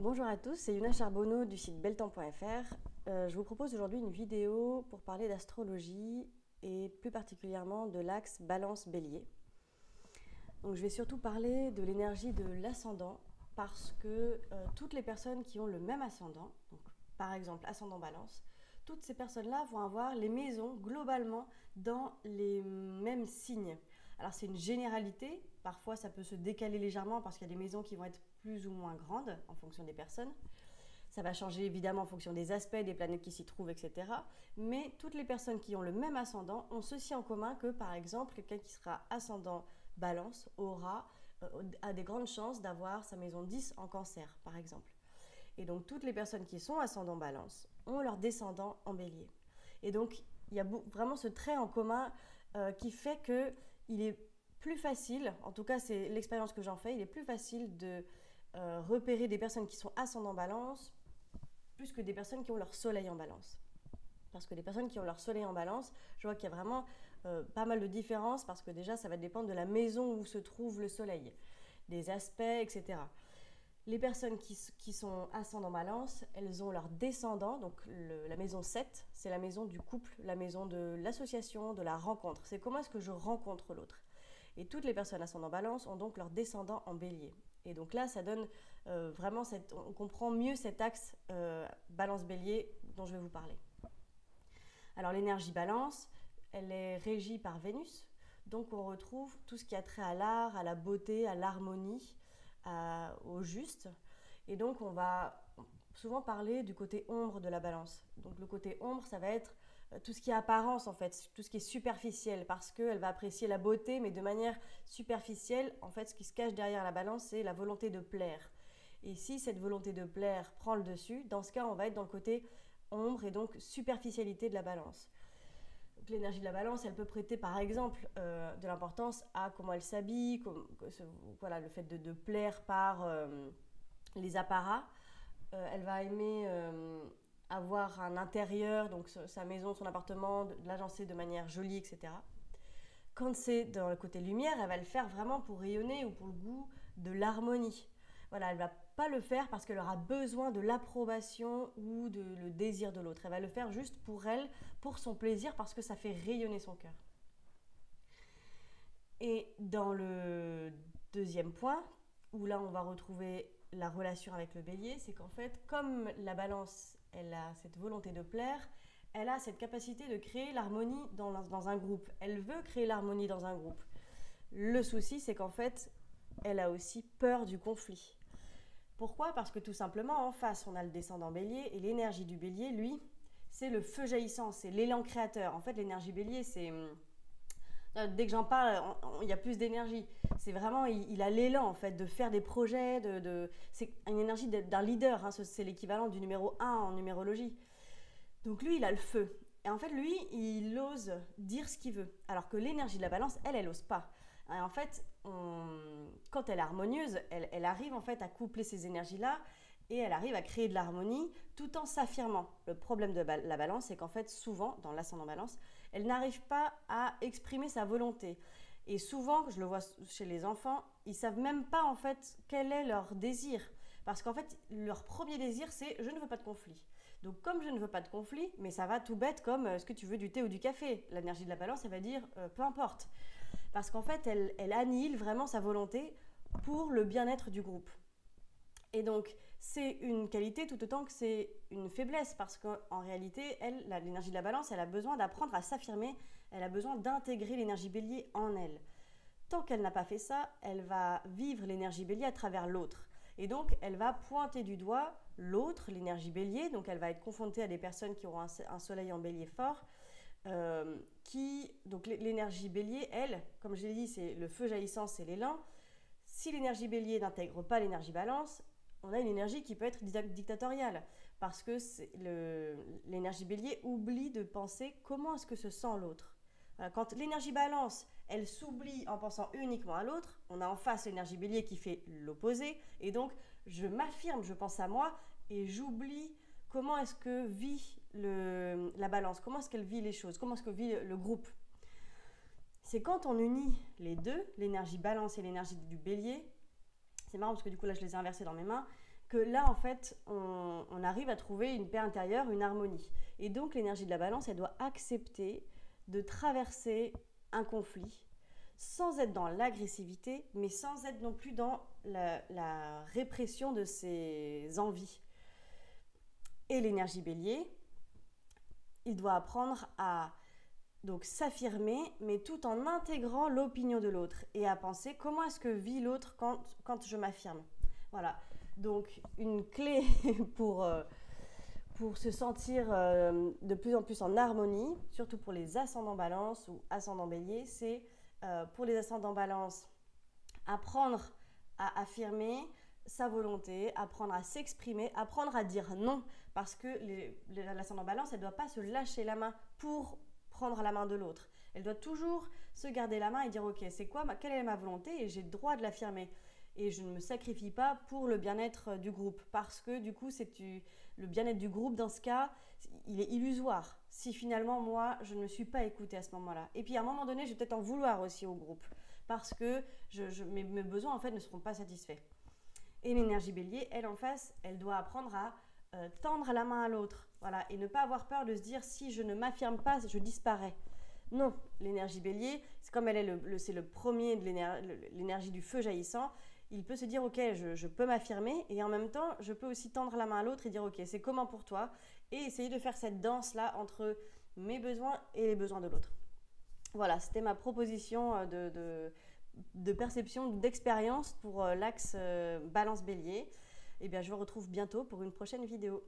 Bonjour à tous, c'est Yuna Charbonneau du site belletemps.fr. Je vous propose aujourd'hui une vidéo pour parler d'astrologie et plus particulièrement de l'axe Balance-Bélier. Donc je vais surtout parler de l'énergie de l'ascendant parce que toutes les personnes qui ont le même ascendant, donc par exemple ascendant Balance, toutes ces personnes-là vont avoir les maisons globalement dans les mêmes signes. Alors c'est une généralité, parfois ça peut se décaler légèrement parce qu'il y a des maisons qui vont être plus ou moins grandes en fonction des personnes. Ça va changer évidemment en fonction des aspects, des planètes qui s'y trouvent, etc. Mais toutes les personnes qui ont le même ascendant ont ceci en commun que, par exemple, quelqu'un qui sera ascendant Balance a des grandes chances d'avoir sa maison 10 en Cancer, par exemple. Et donc toutes les personnes qui sont ascendant Balance ont leur descendant en Bélier. Et donc il y a vraiment ce trait en commun qui fait qu'il est plus facile, en tout cas c'est l'expérience que j'en fais, il est plus facile de repérer des personnes qui sont ascendant Balance plus que des personnes qui ont leur soleil en Balance. Parce que les personnes qui ont leur soleil en Balance, je vois qu'il y a vraiment pas mal de différences parce que déjà ça va dépendre de la maison où se trouve le soleil, des aspects, etc. Les personnes qui sont ascendant Balance, elles ont leur descendant, donc la maison 7, c'est la maison du couple, la maison de l'association, de la rencontre. C'est comment est-ce que je rencontre l'autre. Et toutes les personnes ascendant Balance ont donc leur descendant en Bélier. Et donc là, ça donne vraiment, on comprend mieux cet axe Balance-Bélier dont je vais vous parler. Alors l'énergie Balance, elle est régie par Vénus, donc on retrouve tout ce qui a trait à l'art, à la beauté, à l'harmonie, au juste. Et donc on va souvent parler du côté ombre de la Balance. Donc le côté ombre, ça va être tout ce qui est apparence en fait, tout ce qui est superficiel, parce qu'elle va apprécier la beauté, mais de manière superficielle. En fait, ce qui se cache derrière la Balance, c'est la volonté de plaire. Et si cette volonté de plaire prend le dessus, dans ce cas, on va être dans le côté ombre et donc superficialité de la Balance. Donc, l'énergie de la Balance, elle peut prêter par exemple de l'importance à comment elle s'habille, voilà, le fait de plaire par les apparats. Elle va aimer avoir un intérieur, donc sa maison, son appartement, de l'agencer de manière jolie, etc. Quand c'est dans le côté lumière, elle va le faire vraiment pour rayonner ou pour le goût de l'harmonie. Voilà, elle va pas le faire parce qu'elle aura besoin de l'approbation ou le désir de l'autre. Elle va le faire juste pour elle, pour son plaisir, parce que ça fait rayonner son cœur. Et dans le deuxième point, où là on va retrouver la relation avec le bélier, c'est qu'en fait, comme la balance, elle a cette volonté de plaire, elle a cette capacité de créer l'harmonie dans un groupe. Elle veut créer l'harmonie dans un groupe. Le souci, c'est qu'en fait, elle a aussi peur du conflit. Pourquoi ? Parce que tout simplement, en face, on a le descendant bélier, et l'énergie du bélier, lui, c'est le feu jaillissant, c'est l'élan créateur. En fait, l'énergie bélier, c'est... Dès que j'en parle, il y a plus d'énergie. C'est vraiment, il a l'élan en fait de faire des projets, c'est une énergie d'un leader, hein, c'est l'équivalent du numéro 1 en numérologie. Donc lui, il a le feu. Et en fait, lui, il ose dire ce qu'il veut. Alors que l'énergie de la balance, elle ose pas. Et en fait, quand elle est harmonieuse, elle arrive en fait à coupler ces énergies-là et elle arrive à créer de l'harmonie tout en s'affirmant. Le problème de la balance, c'est qu'en fait, souvent, dans l'ascendant balance, elle n'arrive pas à exprimer sa volonté. Et souvent, je le vois chez les enfants, ils savent même pas en fait quel est leur désir. Parce qu'en fait, leur premier désir, c'est « je ne veux pas de conflit ». Donc comme je ne veux pas de conflit, mais ça va tout bête comme est-ce que tu veux du thé ou du café ? L'énergie de la balance, elle va dire peu importe. Parce qu'en fait, elle annihile vraiment sa volonté pour le bien-être du groupe. Et donc, c'est une qualité tout autant que c'est une faiblesse, parce qu'en réalité, l'énergie de la balance, elle a besoin d'apprendre à s'affirmer, elle a besoin d'intégrer l'énergie bélier en elle. Tant qu'elle n'a pas fait ça, elle va vivre l'énergie bélier à travers l'autre. Et donc, elle va pointer du doigt l'autre, l'énergie bélier, donc elle va être confrontée à des personnes qui auront un soleil en bélier fort, donc l'énergie bélier, elle, comme je l'ai dit, c'est le feu jaillissant, c'est l'élan. Si l'énergie bélier n'intègre pas l'énergie balance, on a une énergie qui peut être dictatoriale, parce que l'énergie bélier oublie de penser comment est-ce que se sent l'autre. Quand l'énergie balance, elle s'oublie en pensant uniquement à l'autre, on a en face l'énergie bélier qui fait l'opposé, et donc je m'affirme, je pense à moi, et j'oublie comment est-ce que vit la balance, comment est-ce qu'elle vit les choses, comment est-ce que vit le groupe. C'est quand on unit les deux, l'énergie balance et l'énergie du bélier, c'est marrant parce que du coup là je les ai inversés dans mes mains, que là, en fait, on arrive à trouver une paix intérieure, une harmonie. Et donc, l'énergie de la balance, elle doit accepter de traverser un conflit sans être dans l'agressivité, mais sans être non plus dans la répression de ses envies. Et l'énergie bélier, il doit apprendre à donc s'affirmer, mais tout en intégrant l'opinion de l'autre et à penser comment est-ce que vit l'autre quand je m'affirme. Voilà, donc une clé pour se sentir de plus en plus en harmonie, surtout pour les ascendants balance ou ascendants bélier, c'est pour les ascendants balance, apprendre à affirmer sa volonté, apprendre à s'exprimer, apprendre à dire non, parce que l'ascendant balance, elle ne doit pas se lâcher la main pour prendre la main de l'autre. Elle doit toujours se garder la main et dire ok, c'est quoi, quelle est ma volonté et j'ai le droit de l'affirmer. Et je ne me sacrifie pas pour le bien-être du groupe, parce que du coup, le bien-être du groupe, dans ce cas, il est illusoire. Si finalement, moi, je ne me suis pas écoutée à ce moment-là. Et puis, à un moment donné, je vais peut-être en vouloir aussi au groupe, parce que mes besoins, en fait, ne seront pas satisfaits. Et l'énergie bélier, elle, en face, elle doit apprendre à tendre la main à l'autre, voilà, et ne pas avoir peur de se dire si je ne m'affirme pas, je disparais. Non, l'énergie bélier, c'est comme elle est c'est le premier de l'énergie du feu jaillissant, il peut se dire ok, je peux m'affirmer et en même temps, je peux aussi tendre la main à l'autre et dire ok, c'est comment pour toi et essayer de faire cette danse-là entre mes besoins et les besoins de l'autre. Voilà, c'était ma proposition de perception, d'expérience pour l'axe balance bélier. Et bien, je vous retrouve bientôt pour une prochaine vidéo.